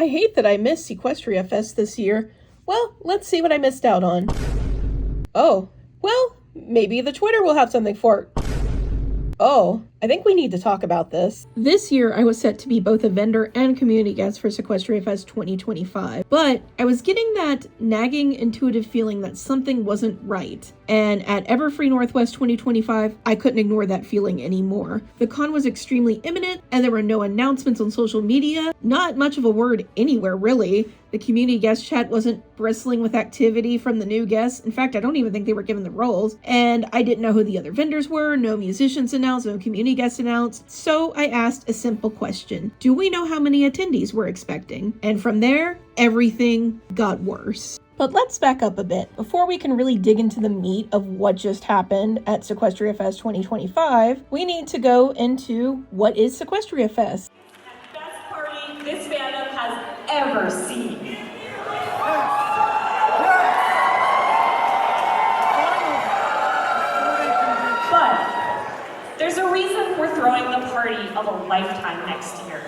I hate that I missed Seaquestria Fest this year. Well, let's see what I missed out on. Oh, well, maybe the Twitter will have something for it. Oh, I think we need to talk about this. This year, I was set to be both a vendor and community guest for Seaquestria Fest 2025, but I was getting that nagging intuitive feeling that something wasn't right. And at Everfree Northwest 2025, I couldn't ignore that feeling anymore. The con was extremely imminent, and there were no announcements on social media, not much of a word anywhere really. The community guest chat wasn't bristling with activity from the new guests. In fact, I don't even think they were given the roles. And I didn't know who the other vendors were, no musicians announced, no community guests announced. So I asked a simple question. Do we know how many attendees we're expecting? And from there, everything got worse. But let's back up a bit. Before we can really dig into the meat of what just happened at Seaquestria Fest 2025, we need to go into what is Seaquestria Fest. The best party this fandom has ever seen. But there's a reason we're throwing the party of a lifetime next year.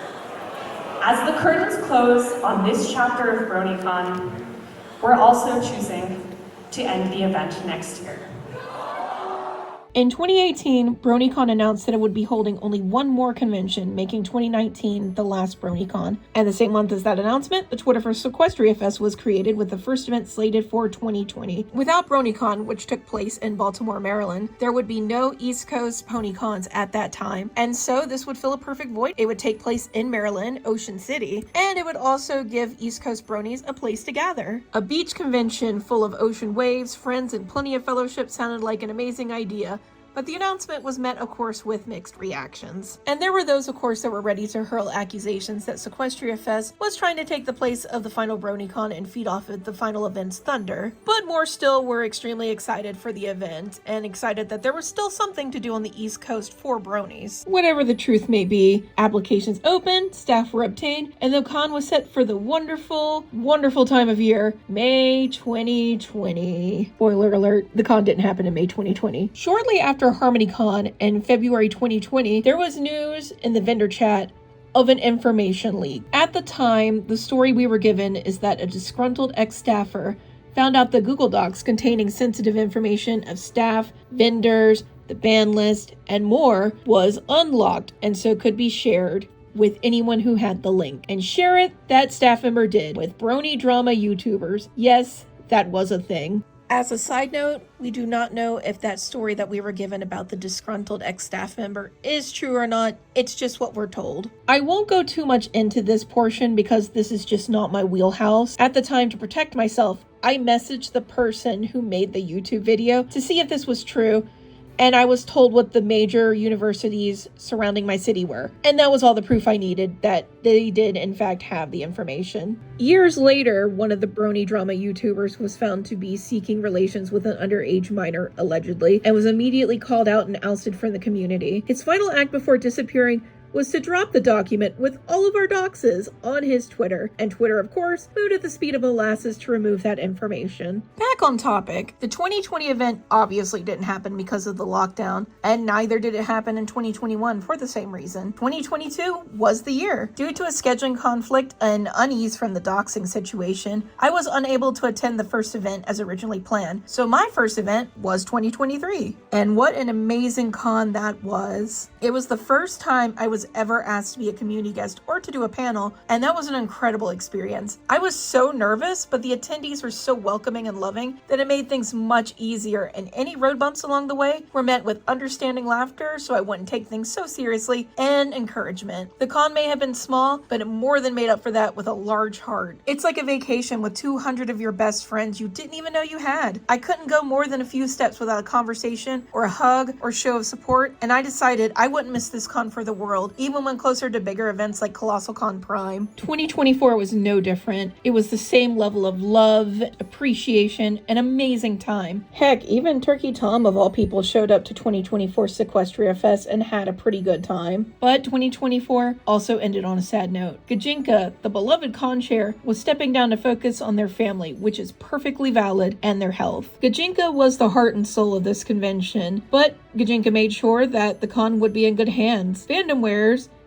As the curtains close on this chapter of BronyCon, we're also choosing to end the event next year. In 2018, BronyCon announced that it would be holding only one more convention, making 2019 the last BronyCon. And the same month as that announcement, the Twitter for Seaquestria Fest was created, with the first event slated for 2020. Without BronyCon, which took place in Baltimore, Maryland, there would be no East Coast PonyCons at that time. And so this would fill a perfect void. It would take place in Maryland, Ocean City, and it would also give East Coast bronies a place to gather. A beach convention full of ocean waves, friends, and plenty of fellowship sounded like an amazing idea. But the announcement was met, of course, with mixed reactions. And there were those, of course, that were ready to hurl accusations that Seaquestria Fest was trying to take the place of the final BronyCon and feed off of the final event's thunder. But more still were extremely excited for the event, and excited that there was still something to do on the East Coast for bronies. Whatever the truth may be, applications opened, staff were obtained, and the con was set for the wonderful, wonderful time of year, May 2020. Spoiler alert, the con didn't happen in May 2020. Shortly after HarmonyCon in February 2020, there was news in the vendor chat of an information leak. At the time, the story we were given is that a disgruntled ex-staffer found out the Google Docs containing sensitive information of staff, vendors, the ban list, and more was unlocked and so could be shared with anyone who had the link. And share it, that staff member did, with brony drama YouTubers. Yes, that was a thing. As a side note, we do not know if that story that we were given about the disgruntled ex-staff member is true or not. It's just what we're told. I won't go too much into this portion because this is just not my wheelhouse. At the time, to protect myself, I messaged the person who made the YouTube video to see if this was true, and I was told what the major universities surrounding my city were. And that was all the proof I needed that they did in fact have the information. Years later, one of the brony drama YouTubers was found to be seeking relations with an underage minor, allegedly, and was immediately called out and ousted from the community. His final act before disappearing was to drop the document with all of our doxes on his Twitter. And Twitter, of course, moved at the speed of molasses to remove that information. Back on topic, the 2020 event obviously didn't happen because of the lockdown, and neither did it happen in 2021 for the same reason. 2022 was the year. Due to a scheduling conflict and unease from the doxing situation, I was unable to attend the first event as originally planned, so my first event was 2023. And what an amazing con that was. It was the first time I was ever asked to be a community guest or to do a panel, and that was an incredible experience. I was so nervous, but the attendees were so welcoming and loving that it made things much easier, and any road bumps along the way were met with understanding laughter so I wouldn't take things so seriously, and encouragement. The con may have been small, but it more than made up for that with a large heart. It's like a vacation with 200 of your best friends you didn't even know you had. I couldn't go more than a few steps without a conversation or a hug or show of support, and I decided I wouldn't miss this con for the world, even when closer to bigger events like Colossal Con Prime. 2024 was no different. It was the same level of love, appreciation, and amazing time. Heck, even Turkey Tom of all people showed up to 2024 Seaquestria Fest and had a pretty good time. But 2024 also ended on a sad note. Gajinka, the beloved con chair, was stepping down to focus on their family, which is perfectly valid, and their health. Gajinka was the heart and soul of this convention, but Gajinka made sure that the con would be in good hands. Fandomwares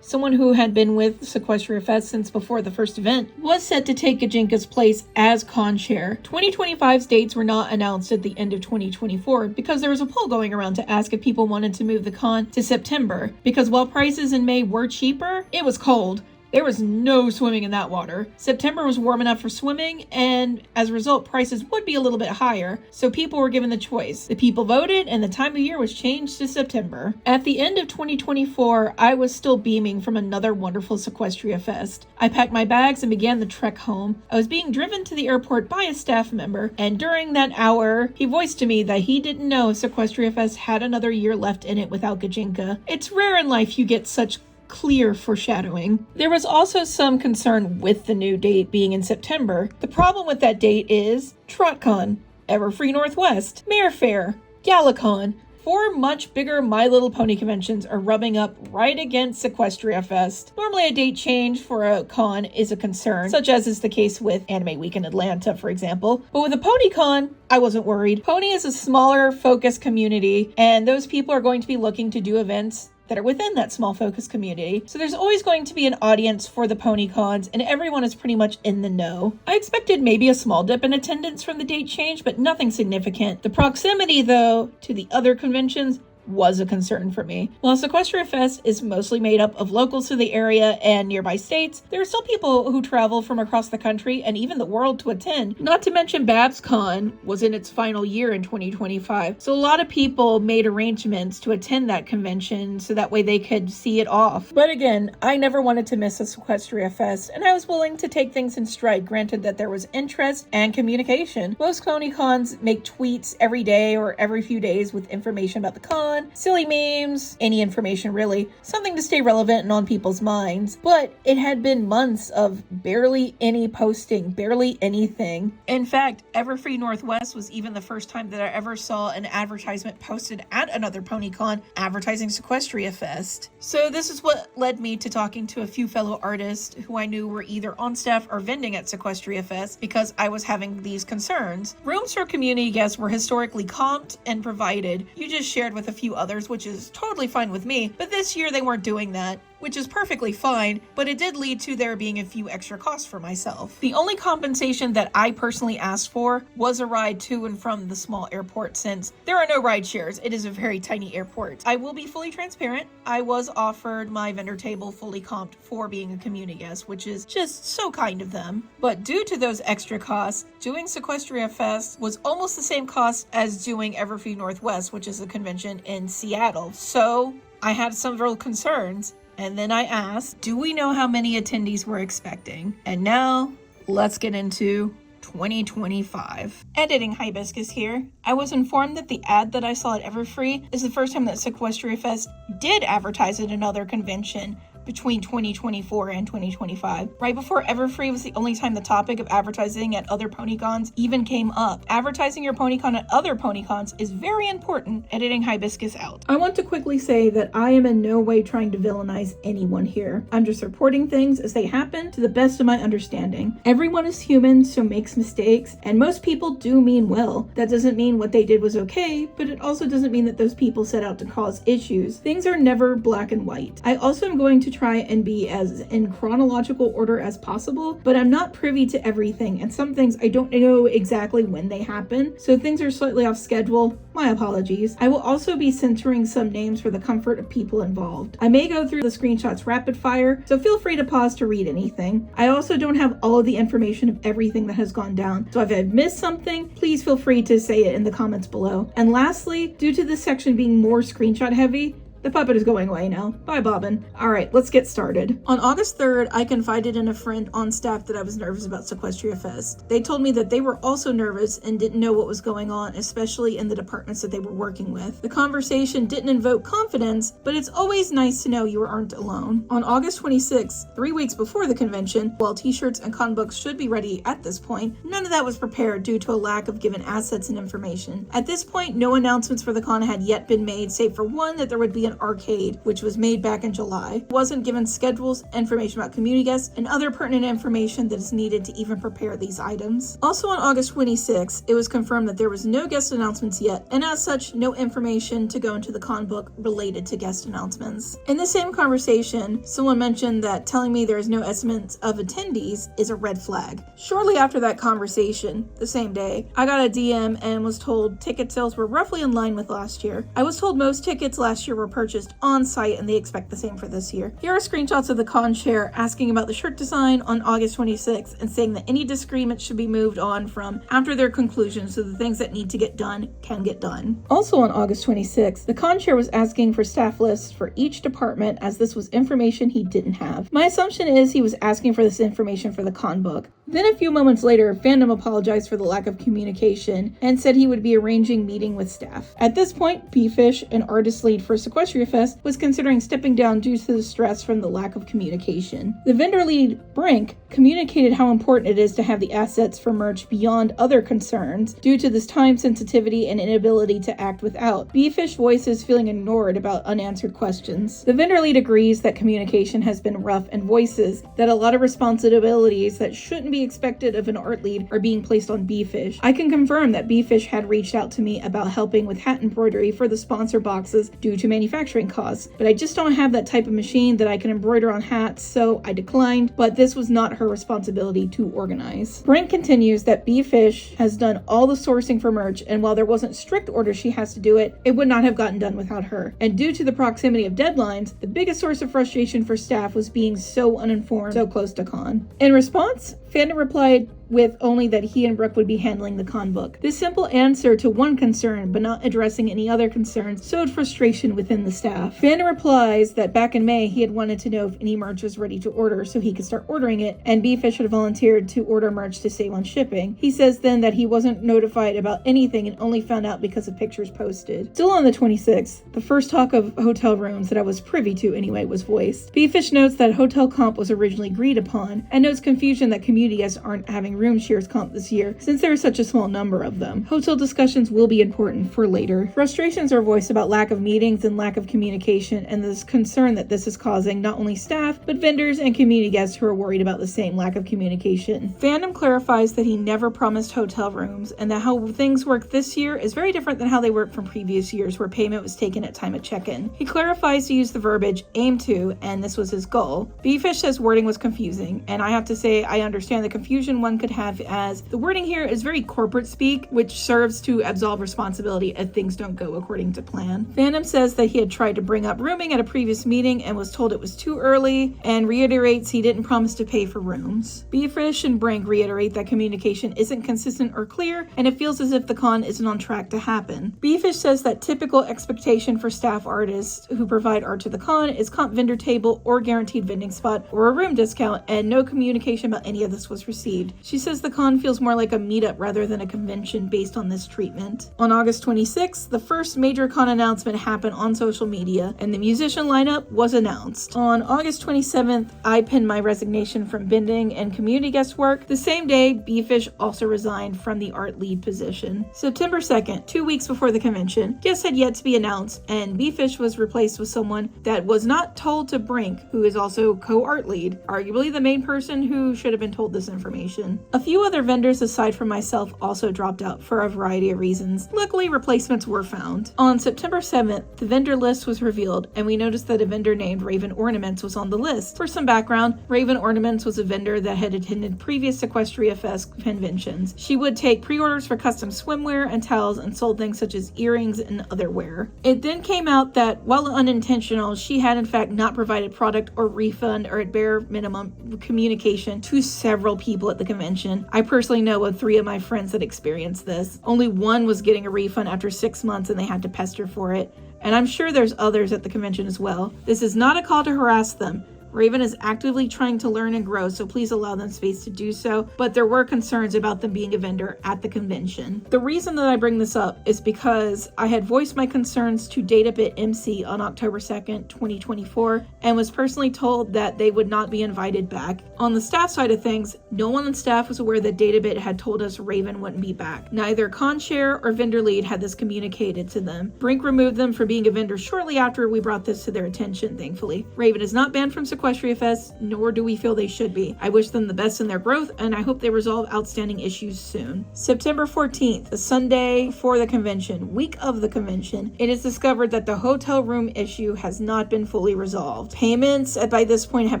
someone who had been with Seaquestria Fest since before the first event, was set to take Gajinka's place as con chair. 2025's dates were not announced at the end of 2024 because there was a poll going around to ask if people wanted to move the con to September, because while prices in May were cheaper, it was cold. There was no swimming in that water. September was warm enough for swimming, and as a result, prices would be a little bit higher, so people were given the choice. The people voted, and the time of year was changed to September. At the end of 2024, I was still beaming from another wonderful Seaquestria Fest. I packed my bags and began the trek home. I was being driven to the airport by a staff member, and during that hour, he voiced to me that he didn't know if Seaquestria Fest had another year left in it without Gajinka. It's rare in life you get such clear foreshadowing. There was also some concern with the new date being in September. The problem with that date is TrotCon, Everfree Northwest, Mare Fair, Galacon. 4 much bigger My Little Pony conventions are rubbing up right against Seaquestria Fest. Normally a date change for a con is a concern, such as is the case with Anime Week in Atlanta, for example. But with a PonyCon, I wasn't worried. Pony is a smaller, focused community, and those people are going to be looking to do events that are within that small focus community. So there's always going to be an audience for the pony cons, and everyone is pretty much in the know. I expected maybe a small dip in attendance from the date change, but nothing significant. The proximity, though, to the other conventions was a concern for me. While Seaquestria Fest is mostly made up of locals to the area and nearby states, there are still people who travel from across the country and even the world to attend. Not to mention BabsCon was in its final year in 2025, so a lot of people made arrangements to attend that convention so that way they could see it off. But again, I never wanted to miss a Seaquestria Fest, and I was willing to take things in stride, granted that there was interest and communication. Most pony cons make tweets every day or every few days with information about the con, silly memes, any information really, something to stay relevant and on people's minds. But it had been months of barely any posting, barely anything. In fact, Everfree Northwest was even the first time that I ever saw an advertisement posted at another PonyCon advertising Seaquestria Fest. So this is what led me to talking to a few fellow artists who I knew were either on staff or vending at Seaquestria Fest because I was having these concerns. Rooms for community guests were historically comped and provided. You just shared with a few others, which is totally fine with me, but this year they weren't doing that, which is perfectly fine, but it did lead to there being a few extra costs for myself. The only compensation that I personally asked for was a ride to and from the small airport, since there are no ride shares. It is a very tiny airport. I will be fully transparent. I was offered my vendor table fully comped for being a community guest, which is just so kind of them. But due to those extra costs, doing Seaquestria Fest was almost the same cost as doing Everfree Northwest, which is a convention in Seattle. So I had several concerns. And then I asked, do we know how many attendees we're expecting? And now, let's get into 2025. Editing Hibiscus here. I was informed that the ad that I saw at Everfree is the first time that Seaquestria Fest did advertise at another convention between 2024 and 2025. Right before Everfree was the only time the topic of advertising at other PonyCons even came up. Advertising your PonyCon at other PonyCons is very important. Editing Hibiscus out. I want to quickly say that I am in no way trying to villainize anyone here. I'm just reporting things as they happen to the best of my understanding. Everyone is human, so makes mistakes, and most people do mean well. That doesn't mean what they did was okay, but it also doesn't mean that those people set out to cause issues. Things are never black and white. I also am going to try and be as in chronological order as possible, but I'm not privy to everything, and some things I don't know exactly when they happen, so things are slightly off schedule. My apologies. I will also be censoring some names for the comfort of people involved. I may go through the screenshots rapid fire, so feel free to pause to read anything. I also don't have all of the information of everything that has gone down, so if I've missed something, please feel free to say it in the comments below. And lastly, due to this section being more screenshot heavy, the puppet is going away now. Bye, Bobbin. Alright, let's get started. On August 3rd, I confided in a friend on staff that I was nervous about Seaquestria Fest. They told me that they were also nervous and didn't know what was going on, especially in the departments that they were working with. The conversation didn't invoke confidence, but it's always nice to know you aren't alone. On August 26th, 3 weeks before the convention, while t-shirts and con books should be ready at this point, none of that was prepared due to a lack of given assets and information. At this point, no announcements for the con had yet been made, save for one that there would be an an arcade, which was made back in July. Wasn't given schedules, information about community guests, and other pertinent information that is needed to even prepare these items. Also on August 26th, it was confirmed that there was no guest announcements yet, and as such, no information to go into the con book related to guest announcements. In the same conversation, someone mentioned that telling me there is no estimates of attendees is a red flag. Shortly after that conversation, the same day, I got a DM and was told ticket sales were roughly in line with last year. I was told most tickets last year were purchased on site and they expect the same for this year. Here are screenshots of the con chair asking about the shirt design on August 26th and saying that any disagreements should be moved on from after their conclusion so the things that need to get done can get done. Also on August 26th, the con chair was asking for staff lists for each department as this was information he didn't have. My assumption is he was asking for this information for the con book. Then a few moments later, Fandom apologized for the lack of communication and said he would be arranging meeting with staff. At this point, B-Fish, an artist lead for Seaquestria Fest, was considering stepping down due to the stress from the lack of communication. The vendor lead, Brink, communicated how important it is to have the assets for merch beyond other concerns due to this time sensitivity and inability to act without. B-Fish voices feeling ignored about unanswered questions. The vendor lead agrees that communication has been rough and voices that a lot of responsibilities that shouldn't be expected of an art lead are being placed on B-Fish. I can confirm that B-Fish had reached out to me about helping with hat embroidery for the sponsor boxes due to manufacturing costs, but I just don't have that type of machine that I can embroider on hats, so I declined, but this was not her responsibility to organize. Brent continues that B-Fish has done all the sourcing for merch, and while there wasn't strict orders she has to do it, it would not have gotten done without her. And due to the proximity of deadlines, the biggest source of frustration for staff was being so uninformed so close to con. In response, Fandom replied with only that he and Brooke would be handling the con book. This simple answer to one concern, but not addressing any other concerns, sowed frustration within the staff. Fandom replies that back in May, he had wanted to know if any merch was ready to order so he could start ordering it, and B-Fish had volunteered to order merch to save on shipping. He says then that he wasn't notified about anything and only found out because of pictures posted. Still on the 26th, the first talk of hotel rooms that I was privy to anyway was voiced. B-Fish notes that hotel comp was originally agreed upon, and notes confusion that community guests aren't having room shares comp this year since there is such a small number of them. Hotel discussions will be important for later. Frustrations are voiced about lack of meetings and lack of communication, and this concern that this is causing not only staff but vendors and community guests who are worried about the same lack of communication. Fandom clarifies that he never promised hotel rooms and that how things work this year is very different than how they worked from previous years where payment was taken at time of check-in. He clarifies to use the verbiage aim to, and this was his goal. B-Fish says wording was confusing, and I have to say I understand the confusion one could have as the wording here is very corporate speak, which serves to absolve responsibility if things don't go according to plan. Fandom says that he had tried to bring up rooming at a previous meeting and was told it was too early, and reiterates he didn't promise to pay for rooms. B-Fish and Brink reiterate that communication isn't consistent or clear, and it feels as if the con isn't on track to happen. B-Fish says that typical expectation for staff artists who provide art to the con is comp vendor table or guaranteed vending spot or a room discount, and no communication about any of this was received. She says the con feels more like a meetup rather than a convention based on this treatment. On August 26th, the first major con announcement happened on social media, and the musician lineup was announced. On August 27th, I pinned my resignation from vending and community guest work. The same day, B-Fish also resigned from the art lead position. September 2nd, 2 weeks before the convention, guests had yet to be announced, and B-Fish was replaced with someone that was not told to Brink, who is also co-art lead, arguably the main person who should have been told this information. A few other vendors aside from myself also dropped out for a variety of reasons. Luckily, replacements were found. On September 7th, the vendor list was revealed, and we noticed that a vendor named Raven Ornaments was on the list. For some background, Raven Ornaments was a vendor that had attended previous Seaquestria Fest conventions. She would take pre-orders for custom swimwear and towels and sold things such as earrings and other wear. It then came out that, while unintentional, she had in fact not provided product or refund or at bare minimum communication to several people at the convention. I personally know of 3 of my friends that experienced this. Only one was getting a refund after 6 months and they had to pester for it. And I'm sure there's others at the convention as well. This is not a call to harass them. Raven is actively trying to learn and grow, so please allow them space to do so, but there were concerns about them being a vendor at the convention. The reason that I bring this up is because I had voiced my concerns to Databit MC on October 2nd, 2024, and was personally told that they would not be invited back. On the staff side of things, no one on staff was aware that Databit had told us Raven wouldn't be back. Neither con chair or vendor lead had this communicated to them. Brink removed them for being a vendor shortly after we brought this to their attention, thankfully. Raven is not banned from Seaquestria Fest, nor do we feel they should be. I wish them the best in their growth, and I hope they resolve outstanding issues soon. September 14th, the Sunday for the convention, week of the convention, it is discovered that the hotel room issue has not been fully resolved. Payments by this point have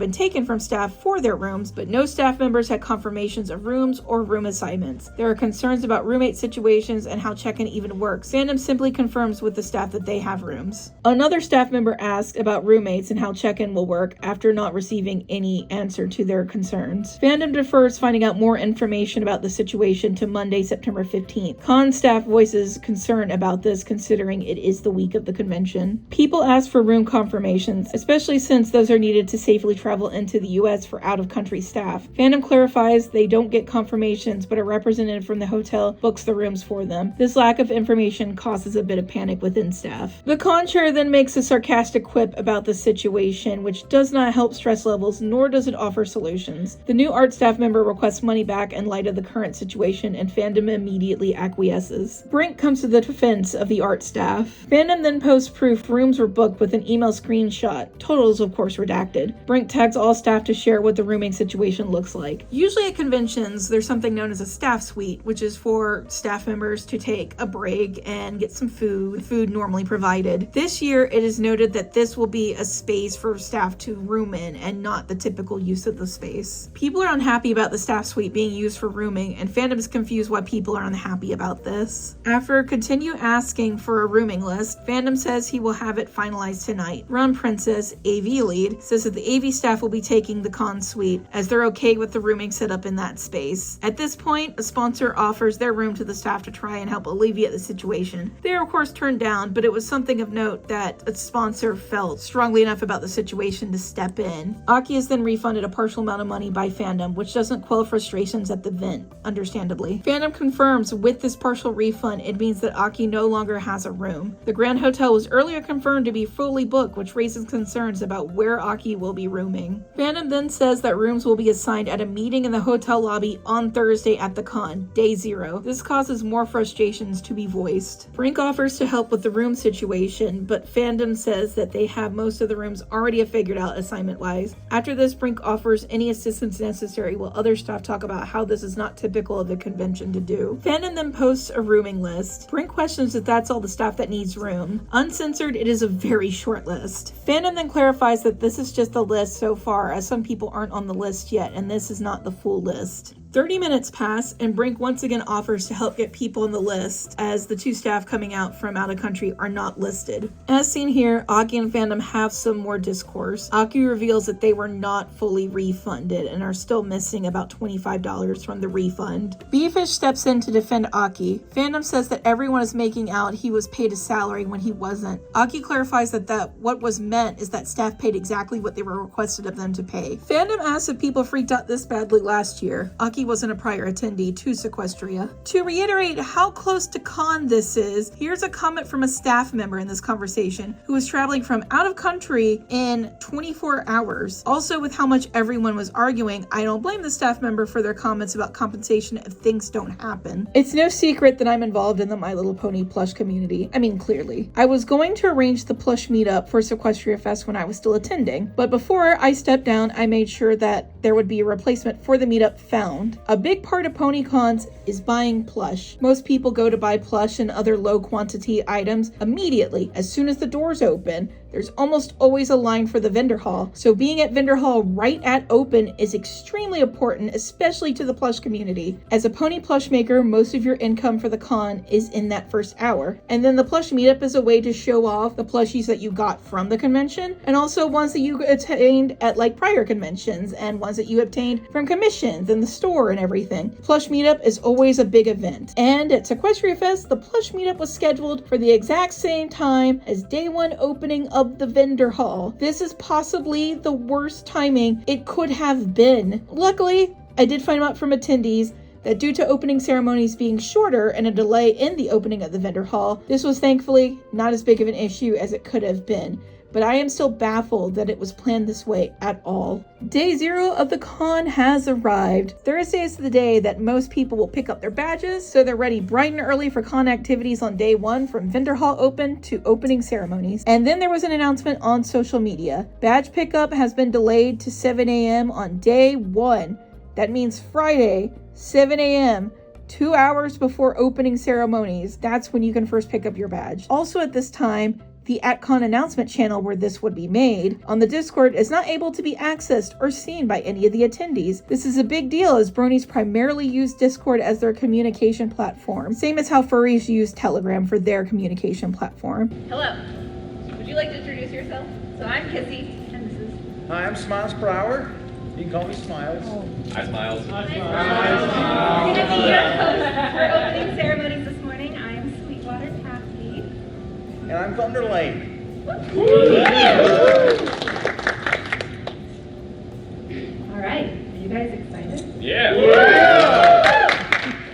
been taken from staff for their rooms, but no staff members had confirmations of rooms or room assignments. There are concerns about roommate situations and how check-in even works. Fandom simply confirms with the staff that they have rooms. Another staff member asked about roommates and how check-in will work after not receiving any answer to their concerns. Fandom defers finding out more information about the situation to Monday, September 15th. Con staff voices concern about this considering it is the week of the convention. People ask for room confirmations, especially since those are needed to safely travel into the US for out-of-country staff. Fandom clarifies they don't get confirmations, but a representative from the hotel books the rooms for them. This lack of information causes a bit of panic within staff. The con chair then makes a sarcastic quip about the situation, which does not help stress levels, nor does it offer solutions. The new art staff member requests money back in light of the current situation, and Fandom immediately acquiesces. Brink comes to the defense of the art staff. Fandom then posts proof rooms were booked with an email screenshot. Totals, of course, redacted. Brink tags all staff to share what the rooming situation looks like. Usually at conventions, there's something known as a staff suite, which is for staff members to take a break and get some food normally provided. This year, it is noted that this will be a space for staff to room in and not the typical use of the space. People are unhappy about the staff suite being used for rooming, and Fandom is confused why people are unhappy about this. After continue asking for a rooming list, Fandom says he will have it finalized tonight. Ron Princess, AV lead, says that the AV staff will be taking the con suite as they're okay with the rooming set up in that space. At this point, a sponsor offers their room to the staff to try and help alleviate the situation. They are of course turned down, but it was something of note that a sponsor felt strongly enough about the situation to step in. Aki is then refunded a partial amount of money by Fandom, which doesn't quell frustrations at the event, understandably. Fandom confirms with this partial refund, it means that Aki no longer has a room. The Grand Hotel was earlier confirmed to be fully booked, which raises concerns about where Aki will be rooming. Fandom then says that rooms will be assigned at a meeting in the hotel lobby on Thursday at the con, day 0. This causes more frustrations to be voiced. Brink offers to help with the room situation, but Fandom says that they have most of the rooms already figured out assignment-wise. After this, Brink offers any assistance necessary while other staff talk about how this is not typical of the convention to do. Fandom then posts a rooming list. Brink questions if that's all the staff that needs room. Uncensored, it is a very short list. Fandom then clarifies that this is just a list so far, as some people aren't on the list yet, and this is not the full list. 30 minutes pass, and Brink once again offers to help get people on the list, as the 2 staff coming out from out of country are not listed. As seen here, Aki and Fandom have some more discourse. Aki reveals that they were not fully refunded and are still missing about $25 from the refund. Beefish steps in to defend Aki. Fandom says that everyone is making out he was paid a salary when he wasn't. Aki clarifies that what was meant is that staff paid exactly what they were requested of them to pay. Fandom asks if people freaked out this badly last year. Aki wasn't a prior attendee to Seaquestria. To reiterate how close to con this is, here's a comment from a staff member in this conversation who was traveling from out of country in 24 hours. Also, with how much everyone was arguing, I don't blame the staff member for their comments about compensation if things don't happen. It's no secret that I'm involved in the My Little Pony plush community. I mean, clearly. I was going to arrange the plush meetup for Seaquestria Fest when I was still attending, but before I stepped down, I made sure that there would be a replacement for the meetup found. A big part of PonyCons is buying plush. Most people go to buy plush and other low quantity items immediately as soon as the doors open. There's almost always a line for the vendor hall, so being at vendor hall right at open is extremely important, especially to the plush community. As a pony plush maker, most of your income for the con is in that first hour, and then the plush meetup is a way to show off the plushies that you got from the convention, and also ones that you attained at like prior conventions, and ones that you obtained from commissions in the store and everything. Plush meetup is always a big event, and at Seaquestria Fest, the plush meetup was scheduled for the exact same time as day 1 opening of of the vendor hall. This is possibly the worst timing it could have been. Luckily, I did find out from attendees that due to opening ceremonies being shorter and a delay in the opening of the vendor hall, this was thankfully not as big of an issue as it could have been. But I am still baffled that it was planned this way at all. Day 0 of the con has arrived. Thursday is the day that most people will pick up their badges, so they're ready bright and early for con activities on day 1, from vendor hall open to opening ceremonies. And then there was an announcement on social media. Badge pickup has been delayed to 7 a.m. on day 1. That means Friday, 7 a.m., 2 hours before opening ceremonies. That's when you can first pick up your badge. Also at this time, the @con announcement channel where this would be made on the Discord is not able to be accessed or seen by any of the attendees. This is a big deal as bronies primarily use Discord as their communication platform, same as how furries use Telegram for their communication platform. Hello, would you like to introduce yourself? So I'm Kissy, and this is... Hi, I'm Smiles Per Hour. You can call me Smiles. Hi, Smiles. We're going to be your host for opening ceremonies this morning. I am Sweetwater Taffy. And I'm Thunder Lane. All right, are you guys excited? Yeah.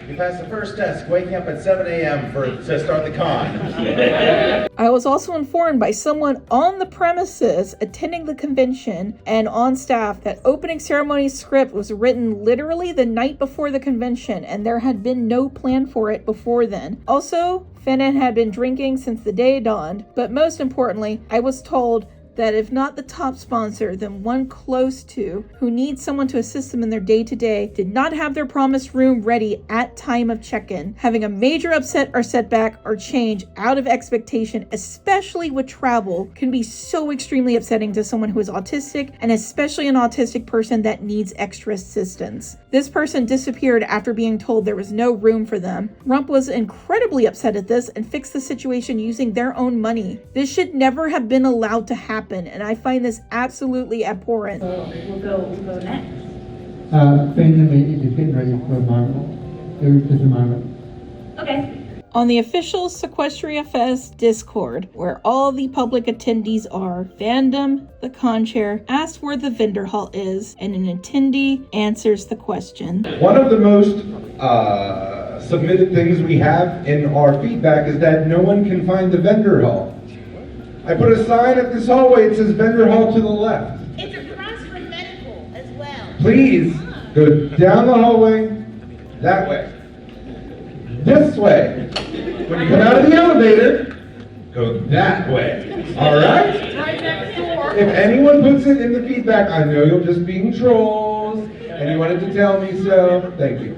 You passed the first test, waking up at 7 a.m. to start the con. I was also informed by someone on the premises attending the convention and on staff that opening ceremony script was written literally the night before the convention, and there had been no plan for it before then. Also, Fandom had been drinking since the day dawned, but most importantly, I was told that if not the top sponsor, then one close to, who needs someone to assist them in their day-to-day, did not have their promised room ready at time of check-in. Having a major upset or setback or change out of expectation, especially with travel, can be so extremely upsetting to someone who is autistic, and especially an autistic person that needs extra assistance. This person disappeared after being told there was no room for them. Rump was incredibly upset at this and fixed the situation using their own money. This should never have been allowed to happen, and I find this absolutely abhorrent. We'll go next. Fandom is getting ready for a moment. There is just a moment. Okay. On the official Seaquestria Fest Discord, where all the public attendees are, Fandom, the con chair, asks where the vendor hall is, and an attendee answers the question. One of the most submitted things we have in our feedback is that no one can find the vendor hall. I put a sign at this hallway, it says vendor hall to the left. It's across from medical as well. Please go down the hallway, that way. This way. When you come out of the elevator, go that way. All right? Right next door. If anyone puts it in the feedback, I know you're just being trolls, and you wanted to tell me so. Thank you.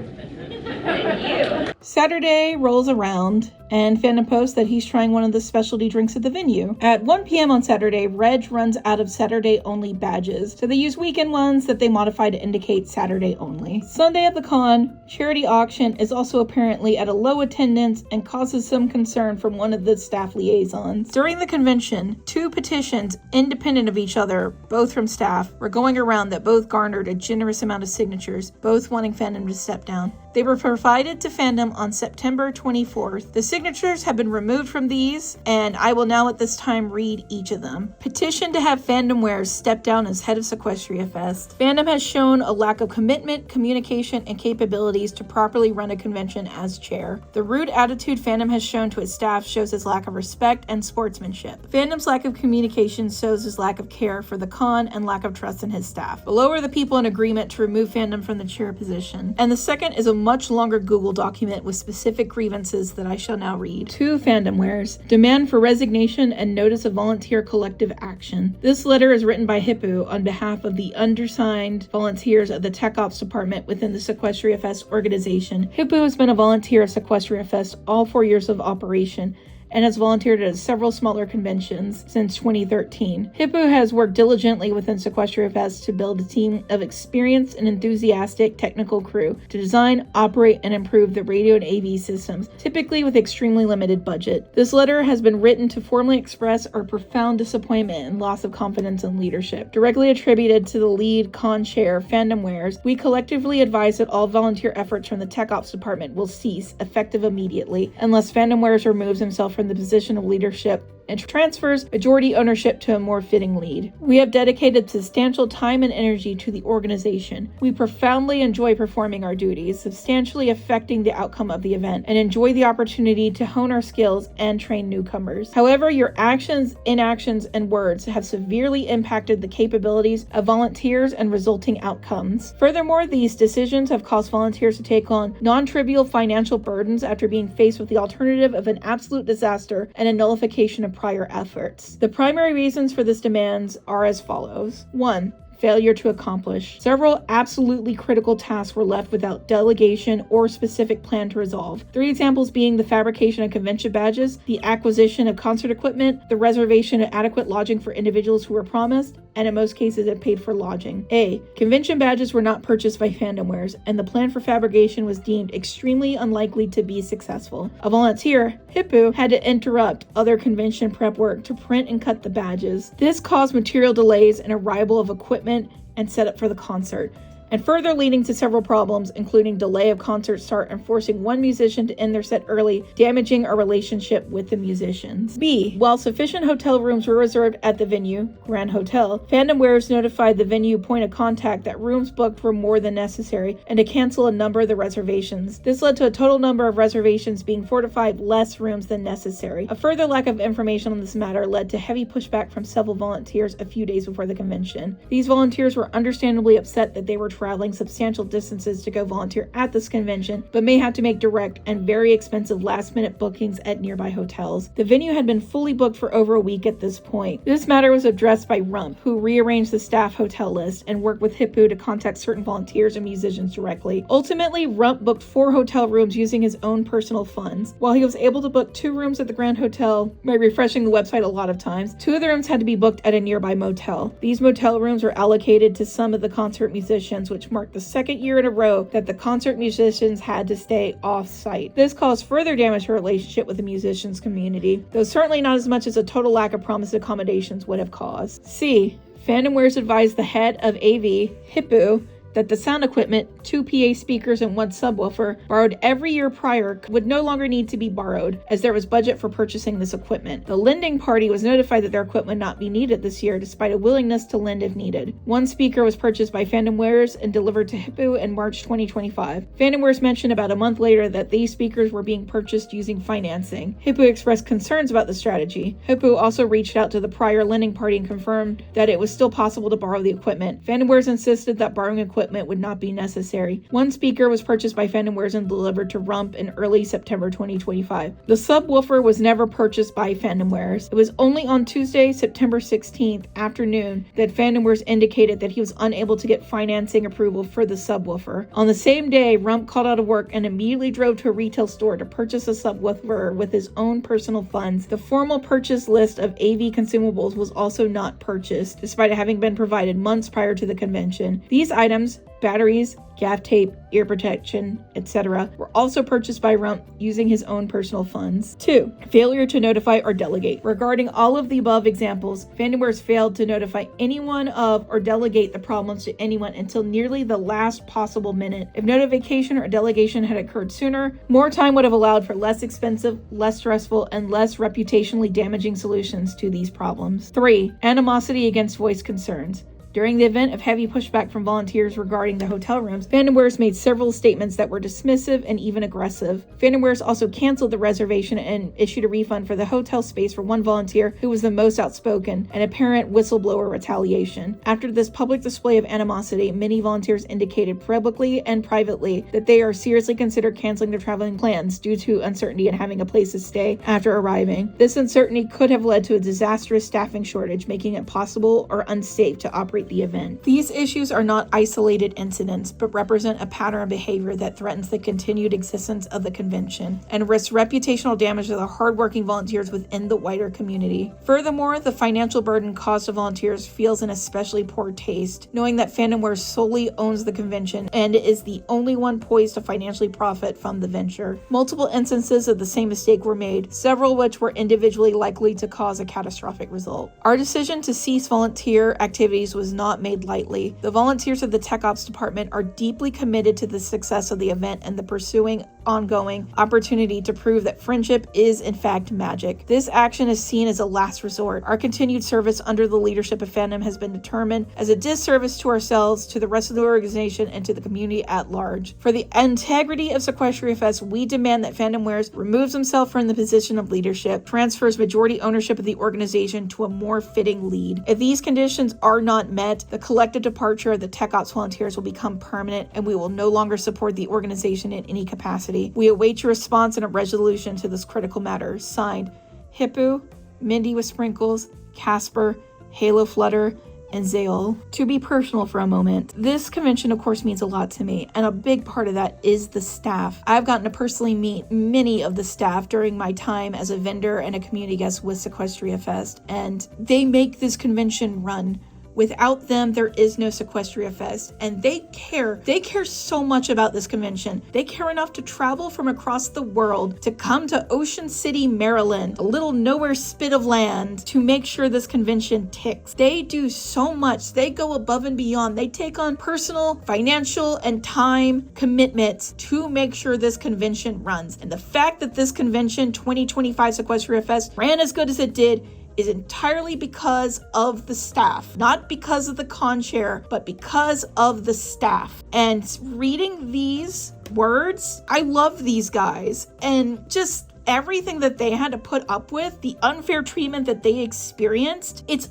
Thank you. Saturday rolls around, and Fandom posts that he's trying one of the specialty drinks at the venue. At 1 p.m. on Saturday, Reg runs out of Saturday-only badges, so they use weekend ones that they modify to indicate Saturday only. Sunday at the con, charity auction is also apparently at a low attendance and causes some concern from one of the staff liaisons. During the convention, 2 petitions, independent of each other, both from staff, were going around that both garnered a generous amount of signatures, both wanting Fandom to step down. They were provided to Fandom on September 24th. The signatures have been removed from these, and I will now at this time read each of them. Petition to have Fandomwares step down as head of Seaquestria Fest. Fandom has shown a lack of commitment, communication, and capabilities to properly run a convention as chair. The rude attitude Fandom has shown to its staff shows his lack of respect and sportsmanship. Fandom's lack of communication shows his lack of care for the con and lack of trust in his staff. Below are the people in agreement to remove Fandom from the chair position. And the second is a much longer Google document with specific grievances that I shall now read. To Fandomwares, demand for resignation and notice of volunteer collective action. This letter is written by Hippo on behalf of the undersigned volunteers of the TechOps department within the Seaquestria Fest organization. Hippo has been a volunteer of Seaquestria Fest all 4 years of operation, and has volunteered at several smaller conventions since 2013. Hippo has worked diligently within Seaquestria Fest to build a team of experienced and enthusiastic technical crew to design, operate, and improve the radio and AV systems, typically with extremely limited budget. This letter has been written to formally express our profound disappointment and loss of confidence in leadership. Directly attributed to the lead con chair, Fandomwares, we collectively advise that all volunteer efforts from the TechOps department will cease, effective immediately, unless Fandomwares removes himself from the position of leadership and transfers majority ownership to a more fitting lead. We have dedicated substantial time and energy to the organization. We profoundly enjoy performing our duties, substantially affecting the outcome of the event, and enjoy the opportunity to hone our skills and train newcomers. However, your actions, inactions, and words have severely impacted the capabilities of volunteers and resulting outcomes. Furthermore, these decisions have caused volunteers to take on non-trivial financial burdens after being faced with the alternative of an absolute disaster and a nullification of prior efforts. The primary reasons for this demands are as follows. 1. Failure to accomplish. Several absolutely critical tasks were left without delegation or specific plan to resolve. 3 examples being the fabrication of convention badges, the acquisition of concert equipment, the reservation of adequate lodging for individuals who were promised, and in most cases it paid for lodging. A. Convention badges were not purchased by Fandomwares, and the plan for fabrication was deemed extremely unlikely to be successful. A volunteer, Hippo, had to interrupt other convention prep work to print and cut the badges. This caused material delays and arrival of equipment and setup for the concert, and further leading to several problems, including delay of concert start and forcing one musician to end their set early, damaging our relationship with the musicians. B. While sufficient hotel rooms were reserved at the venue, Grand Hotel, Fandomwares notified the venue point of contact that rooms booked were more than necessary and to cancel a number of the reservations. This led to a total number of reservations being 4 to 5 less rooms than necessary. A further lack of information on this matter led to heavy pushback from several volunteers a few days before the convention. These volunteers were understandably upset that they were traveling substantial distances to go volunteer at this convention, but may have to make direct and very expensive last-minute bookings at nearby hotels. The venue had been fully booked for over a week at this point. This matter was addressed by Rump, who rearranged the staff hotel list and worked with Hippo to contact certain volunteers and musicians directly. Ultimately, Rump booked 4 hotel rooms using his own personal funds. While he was able to book 2 rooms at the Grand Hotel by refreshing the website a lot of times, 2 of the rooms had to be booked at a nearby motel. These motel rooms were allocated to some of the concert musicians, which marked the second year in a row that the concert musicians had to stay off-site. This caused further damage to our relationship with the musicians community, though certainly not as much as a total lack of promised accommodations would have caused. C. Fandomwares advised the head of AV, Hippo, that the sound equipment, 2 PA speakers and 1 subwoofer, borrowed every year prior would no longer need to be borrowed, as there was budget for purchasing this equipment. The lending party was notified that their equipment would not be needed this year, despite a willingness to lend if needed. 1 speaker was purchased by Fandomwares and delivered to Hippo in March 2025. Fandomwares mentioned about a month later that these speakers were being purchased using financing. Hippo expressed concerns about the strategy. Hippo also reached out to the prior lending party and confirmed that it was still possible to borrow the equipment. Fandomwares insisted that borrowing equipment would not be necessary. 1 speaker was purchased by Fandomwares and delivered to Rump in early September 2025. The subwoofer was never purchased by Fandomwares. It was only on Tuesday, September 16th afternoon that Fandomwares indicated that he was unable to get financing approval for the subwoofer. On the same day, Rump called out of work and immediately drove to a retail store to purchase a subwoofer with his own personal funds. The formal purchase list of AV consumables was also not purchased, despite having been provided months prior to the convention. These items, batteries, gaff tape, ear protection, etc., were also purchased by Rump using his own personal funds. 2. Failure to notify or delegate. Regarding all of the above examples, Fandomwares failed to notify anyone of or delegate the problems to anyone until nearly the last possible minute. If notification or delegation had occurred sooner, more time would have allowed for less expensive, less stressful, and less reputationally damaging solutions to these problems. 3. Animosity against voiced concerns. During the event of heavy pushback from volunteers regarding the hotel rooms, Fandomwares made several statements that were dismissive and even aggressive. Fandomwares also canceled the reservation and issued a refund for the hotel space for 1 volunteer who was the most outspoken, an apparent whistleblower retaliation. After this public display of animosity, many volunteers indicated publicly and privately that they are seriously considered canceling their traveling plans due to uncertainty in having a place to stay after arriving. This uncertainty could have led to a disastrous staffing shortage, making it possible or unsafe to operate the event. These issues are not isolated incidents, but represent a pattern of behavior that threatens the continued existence of the convention and risks reputational damage to the hardworking volunteers within the wider community. Furthermore, the financial burden caused to volunteers feels an especially poor taste, knowing that Fandomwares solely owns the convention and is the only one poised to financially profit from the venture. Multiple instances of the same mistake were made, several of which were individually likely to cause a catastrophic result. Our decision to cease volunteer activities was not made lightly. The volunteers of the TechOps department are deeply committed to the success of the event and the pursuing ongoing opportunity to prove that friendship is in fact magic. This action is seen as a last resort. Our continued service under the leadership of Fandom has been determined as a disservice to ourselves, to the rest of the organization, and to the community at large. For the integrity of Seaquestria Fest, we demand that Fandomwares removes himself from the position of leadership, transfers majority ownership of the organization to a more fitting lead. If these conditions are not met, the collective departure of the TechOps volunteers will become permanent, and we will no longer support the organization in any capacity. We await your response and a resolution to this critical matter. Signed, Hippo, Mindy with Sprinkles, Casper, Halo Flutter, and Zale. To be personal for a moment, this convention of course means a lot to me, and a big part of that is the staff. I've gotten to personally meet many of the staff during my time as a vendor and a community guest with Seaquestria Fest, and they make this convention run. Without them, there is no Seaquestria Fest, and they care. They care so much about this convention. They care enough to travel from across the world to come to Ocean City, Maryland, a little nowhere spit of land, to make sure this convention ticks. They do so much. They go above and beyond. They take on personal, financial, and time commitments to make sure this convention runs. And the fact that this convention, 2025 Seaquestria Fest, ran as good as it did is entirely because of the staff. Not because of the con chair, but because of the staff. And reading these words, I love these guys. And just everything that they had to put up with, the unfair treatment that they experienced, it's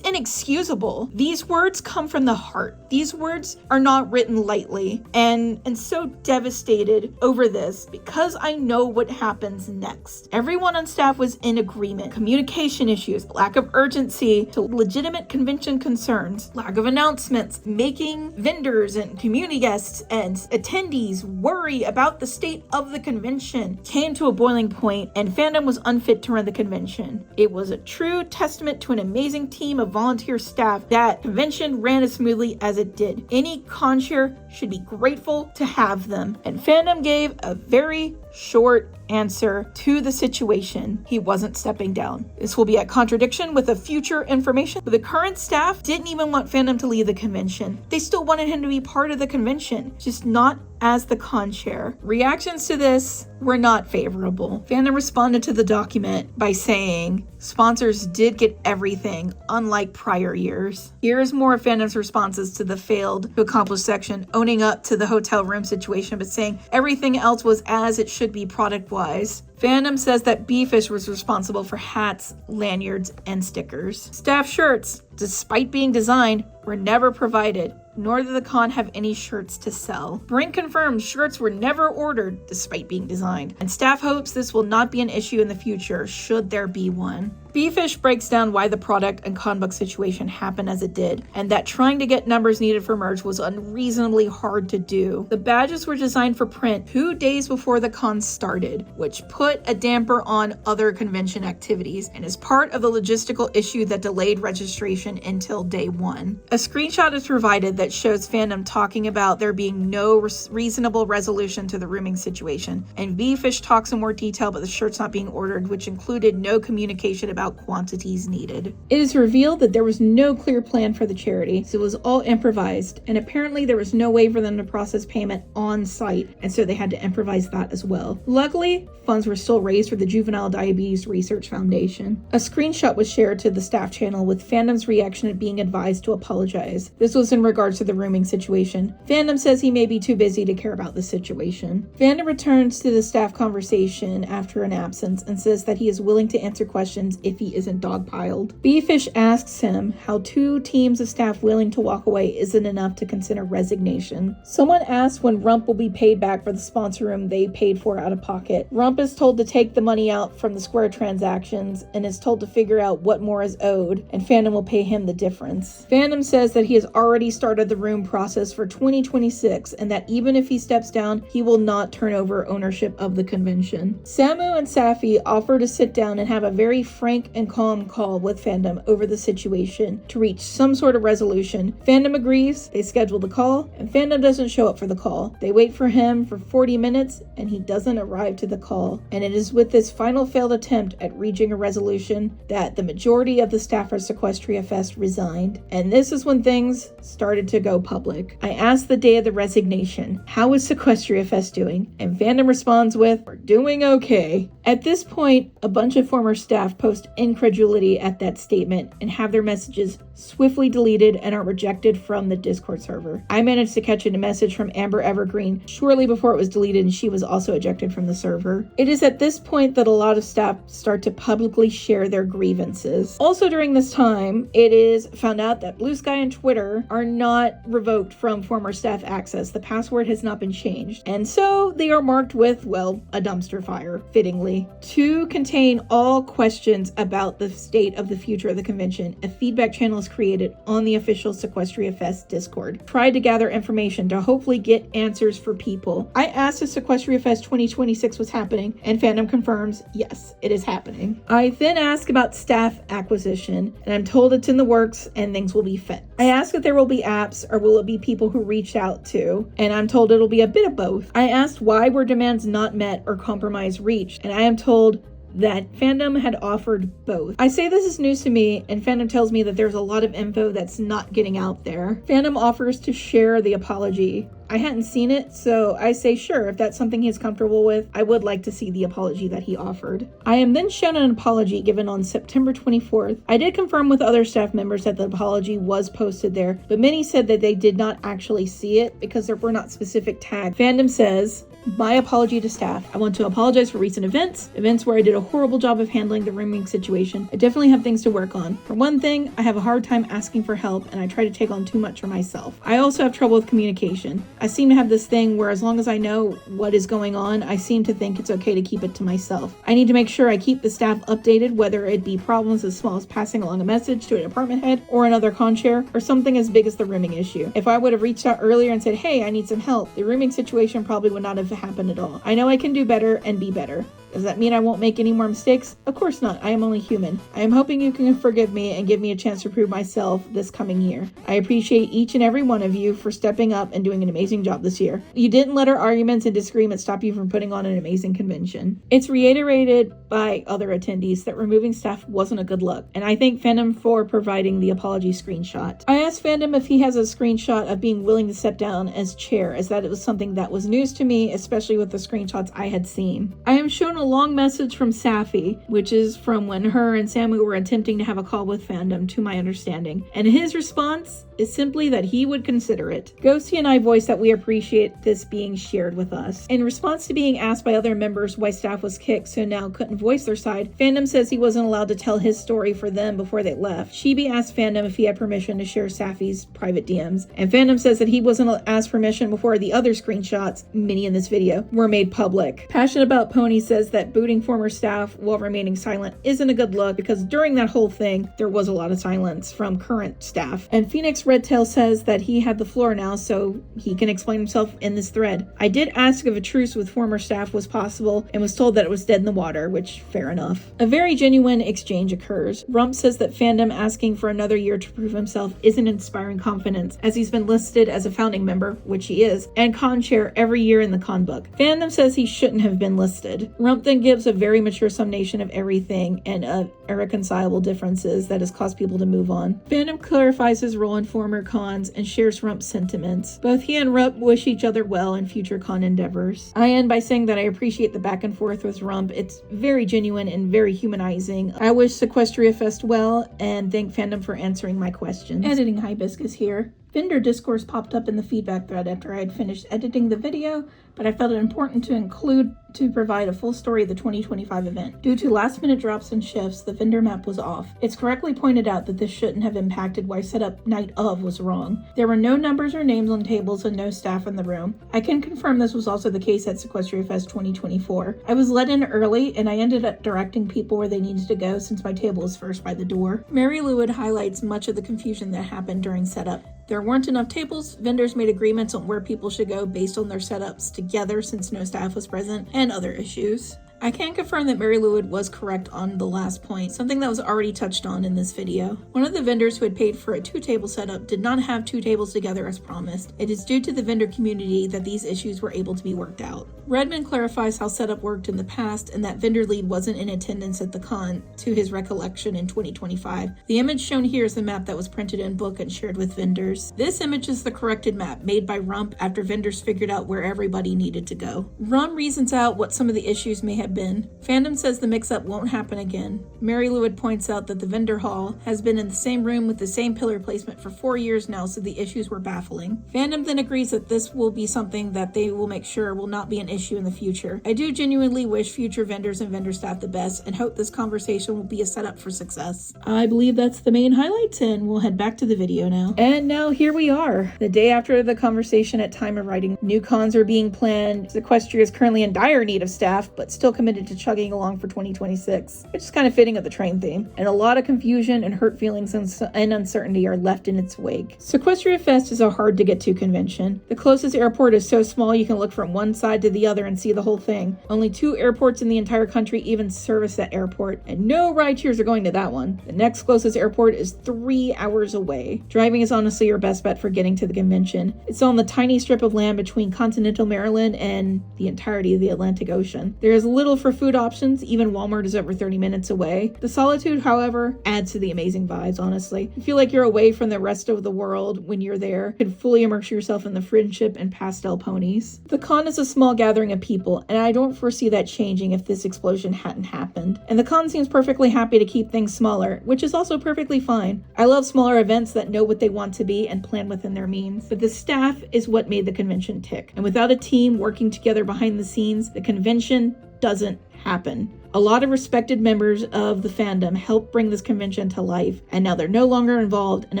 inexcusable. These words come from the heart. These words are not written lightly, and so devastated over this because I know what happens next. Everyone on staff was in agreement. Communication issues, lack of urgency to legitimate convention concerns, lack of announcements, making vendors and community guests and attendees worry about the state of the convention came to a boiling point, and Fandom was unfit to run the convention. It was a true testament to an amazing team of volunteer staff that convention ran as smoothly as it did. Any con chair should be grateful to have them. And Fandom gave a very short answer to the situation. He wasn't stepping down. This will be at contradiction with the future information. But the current staff didn't even want Fandom to lead the convention. They still wanted him to be part of the convention, just not as the con chair. Reactions to this were not favorable. Fandom responded to the document by saying sponsors did get everything, unlike prior years. Here's more of Fandom's responses to the failed to accomplish section, owning up to the hotel room situation, but saying everything else was as it should be product-wise. Fandom says that Beefish was responsible for hats, lanyards, and stickers. Staff shirts, despite being designed, were never provided, nor did the con have any shirts to sell. Brink confirms shirts were never ordered, despite being designed, and staff hopes this will not be an issue in the future, should there be one. Beefish breaks down why the product and conbook situation happened as it did, and that trying to get numbers needed for merge was unreasonably hard to do. The badges were designed for print 2 days before the con started, which put a damper on other convention activities, and is part of the logistical issue that delayed registration until day 1. A screenshot is provided that shows Fandom talking about there being no reasonable resolution to the rooming situation, and Beefish talks in more detail about the shirts not being ordered, which included no communication about quantities needed. It is revealed that there was no clear plan for the charity, so it was all improvised, and apparently there was no way for them to process payment on site, and so they had to improvise that as well. Luckily, funds were still raised for the Juvenile Diabetes Research Foundation. A screenshot was shared to the staff channel with Fandom's reaction at being advised to apologize. This was in regards to the rooming situation. Fandom says he may be too busy to care about the situation. Fandom returns to the staff conversation after an absence and says that he is willing to answer questions if he isn't dogpiled. Beefish asks him how 2 teams of staff willing to walk away isn't enough to consider resignation. Someone asks when Rump will be paid back for the sponsor room they paid for out of pocket. Rump is told to take the money out from the Square transactions and is told to figure out what more is owed, and Fandom will pay him the difference. Fandom says that he has already started the room process for 2026 and that even if he steps down, he will not turn over ownership of the convention. Samu and Safi offer to sit down and have a very frank frank and calm call with Fandom over the situation to reach some sort of resolution. Fandom agrees, they schedule the call, and Fandom doesn't show up for the call. They wait for him for 40 minutes, and he doesn't arrive to the call. And it is with this final failed attempt at reaching a resolution that the majority of the staff at Seaquestria Fest resigned. And this is when things started to go public. I asked the day of the resignation, how is Seaquestria Fest doing? And Fandom responds with, we're doing okay. At this point, a bunch of former staff post incredulity at that statement and have their messages swiftly deleted and are rejected from the Discord server. I managed to catch a message from Amber Evergreen shortly before it was deleted, and she was also ejected from the server. It is at this point that a lot of staff start to publicly share their grievances. Also during this time, it is found out that Blue Sky and Twitter are not revoked from former staff access. The password has not been changed, and so they are marked with, well, a dumpster fire, fittingly. To contain all questions about the state of the future of the convention, a feedback channel is created on the official Seaquestria Fest Discord. Tried to gather information to hopefully get answers for people. I asked if Seaquestria Fest 2026 was happening, and Fandom confirms, yes, it is happening. I then ask about staff acquisition, and I'm told it's in the works and things will be fixed. I ask if there will be apps or will it be people who reached out to, and I'm told it'll be a bit of both. I asked why were demands not met or compromise reached, and I am told that Fandom had offered both. I say this is news to me, and Fandom tells me that there's a lot of info that's not getting out there. Fandom offers to share the apology. I hadn't seen it, so I say sure, if that's something he's comfortable with, I would like to see the apology that he offered. I am then shown an apology given on September 24th. I did confirm with other staff members that the apology was posted there, but many said that they did not actually see it because there were not specific tags. Fandom says, my apology to staff. I want to apologize for recent events where I did a horrible job of handling the rooming situation. I definitely have things to work on. For one thing, I have a hard time asking for help and I try to take on too much for myself. I also have trouble with communication. I seem to have this thing where as long as I know what is going on, I seem to think it's okay to keep it to myself. I need to make sure I keep the staff updated, whether it be problems as small as passing along a message to a department head or another con chair, or something as big as the rooming issue. If I would have reached out earlier and said, hey, I need some help, the rooming situation probably would not have happened at all. I know I can do better and be better. Does that mean I won't make any more mistakes? Of course not. I am only human. I am hoping you can forgive me and give me a chance to prove myself this coming year. I appreciate each and every one of you for stepping up and doing an amazing job this year. You didn't let our arguments and disagreements stop you from putting on an amazing convention. It's reiterated by other attendees that removing staff wasn't a good look, and I thank Fandom for providing the apology screenshot. I asked Fandom if he has a screenshot of being willing to step down as chair, as that it was something that was news to me, especially with the screenshots I had seen. I am shown a long message from Safi, which is from when her and Sammy were attempting to have a call with Fandom, to my understanding, and his response is simply that he would consider it. Ghosty and I voiced that we appreciate this being shared with us. In response to being asked by other members why staff was kicked so now couldn't voice their side, Fandom says he wasn't allowed to tell his story for them before they left. Shibi asked Fandom if he had permission to share Safi's private DMs, and Fandom says that he wasn't asked permission before the other screenshots, many in this video, were made public. Passionate About Pony says that booting former staff while remaining silent isn't a good look because during that whole thing, there was a lot of silence from current staff. And Phoenix Redtail says that he had the floor now so he can explain himself in this thread. I did ask if a truce with former staff was possible and was told that it was dead in the water, which fair enough. A very genuine exchange occurs. Rump says that Fandom asking for another year to prove himself isn't inspiring confidence as he's been listed as a founding member, which he is, and con chair every year in the con book. Fandom says he shouldn't have been listed. Rump then gives a very mature summation of everything and irreconcilable differences that has caused people to move on. Fandom clarifies his role in former cons and shares Rump's sentiments. Both he and Rump wish each other well in future con endeavors. I end by saying that I appreciate the back and forth with Rump. It's very genuine and very humanizing. I wish Seaquestria Fest well and thank Fandom for answering my questions. Editing Hibiscus here. Vendor discourse popped up in the feedback thread after I had finished editing the video, but I felt it important to include to provide a full story of the 2025 event. Due to last-minute drops and shifts, the vendor map was off. It's correctly pointed out that this shouldn't have impacted why setup night of was wrong. There were no numbers or names on tables and no staff in the room. I can confirm this was also the case at Seaquestria Fest 2024. I was let in early, and I ended up directing people where they needed to go since my table was first by the door. Mary Lewid highlights much of the confusion that happened during setup. There weren't enough tables, vendors made agreements on where people should go based on their setups together since no staff was present, and other issues. I can confirm that Mary Lou was correct on the last point, something that was already touched on in this video. One of the vendors who had paid for a 2-table setup did not have 2 tables together as promised. It is due to the vendor community that these issues were able to be worked out. Redmond clarifies how setup worked in the past and that vendor lead wasn't in attendance at the con to his recollection in 2025. The image shown here is the map that was printed in book and shared with vendors. This image is the corrected map made by Rump after vendors figured out where everybody needed to go. Rum reasons out what some of the issues may have been. Fandom says the mix-up won't happen again. Mary Lou points out that the vendor hall has been in the same room with the same pillar placement for 4 years now, so the issues were baffling. Fandom then agrees that this will be something that they will make sure will not be an issue in the future. I do genuinely wish future vendors and vendor staff the best and hope this conversation will be a setup for success. I believe that's the main highlights, and we'll head back to the video now. And now here we are, the day after the conversation at time of writing. New cons are being planned. Equestria is currently in dire need of staff, but still committed to chugging along for 2026, which is kind of fitting of the train theme. And a lot of confusion and hurt feelings and uncertainty are left in its wake. Seaquestria Fest is a hard to get to convention. The closest airport is so small you can look from one side to the other and see the whole thing. Only 2 airports in the entire country even service that airport, and no ride shares are going to that one. The next closest airport is 3 hours away. Driving is honestly your best bet for getting to the convention. It's on the tiny strip of land between continental Maryland and the entirety of the Atlantic Ocean. There is little for food options, even Walmart is over 30 minutes away. The solitude, however, adds to the amazing vibes, honestly. You feel like you're away from the rest of the world when you're there. You can fully immerse yourself in the friendship and pastel ponies. The con is a small gathering of people, and I don't foresee that changing if this explosion hadn't happened. And the con seems perfectly happy to keep things smaller, which is also perfectly fine. I love smaller events that know what they want to be and plan within their means, but the staff is what made the convention tick. And without a team working together behind the scenes, the convention doesn't happen. A lot of respected members of the fandom helped bring this convention to life, and now they're no longer involved, and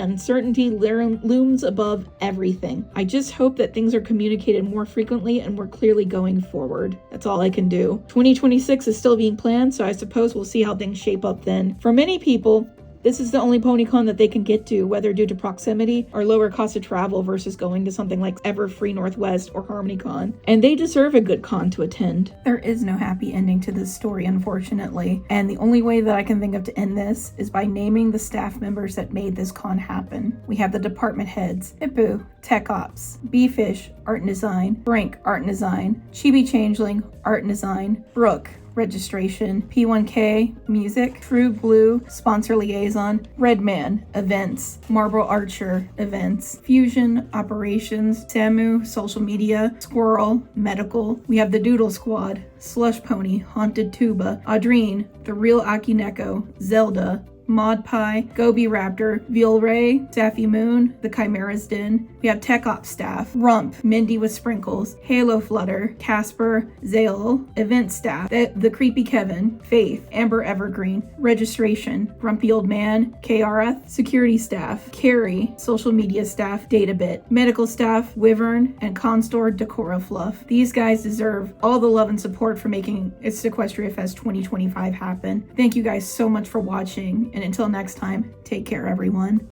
uncertainty looms above everything. I just hope that things are communicated more frequently and more clearly going forward. That's all I can do. 2026 is still being planned, so I suppose we'll see how things shape up then. For many people, this is the only PonyCon that they can get to, whether due to proximity or lower cost of travel versus going to something like Everfree Northwest or HarmonyCon. And they deserve a good con to attend. There is no happy ending to this story, unfortunately. And the only way that I can think of to end this is by naming the staff members that made this con happen. We have the department heads: Hippo, TechOps; Beefish, Art and Design; Brink, Art and Design; Chibi Changeling, Art and Design; Brooke, Registration; P1K, Music; True Blue, Sponsor Liaison; Redman, Events; Marble Archer, Events; Fusion, Operations; Samu, Social Media; Squirrel, Medical. We have the Doodle Squad, Slush Pony, Haunted Tuba; Audrine, The Real Akineko; Zelda, Mod Pie, Gobi Raptor, Vilray, Safi Moon, The Chimera's Den. We have TechOps staff: Rump, Mindy with Sprinkles; Halo Flutter, Casper, Zale; Event staff: the Creepy Kevin, Faith, Amber Evergreen; Registration: Grumpy Old Man, KRF; Security staff: Carrie; Social media staff: Databit; Medical staff: Wyvern, and Constore Decora Fluff. These guys deserve all the love and support for making Seaquestria Fest 2025 happen. Thank you guys so much for watching. And until next time, take care, everyone.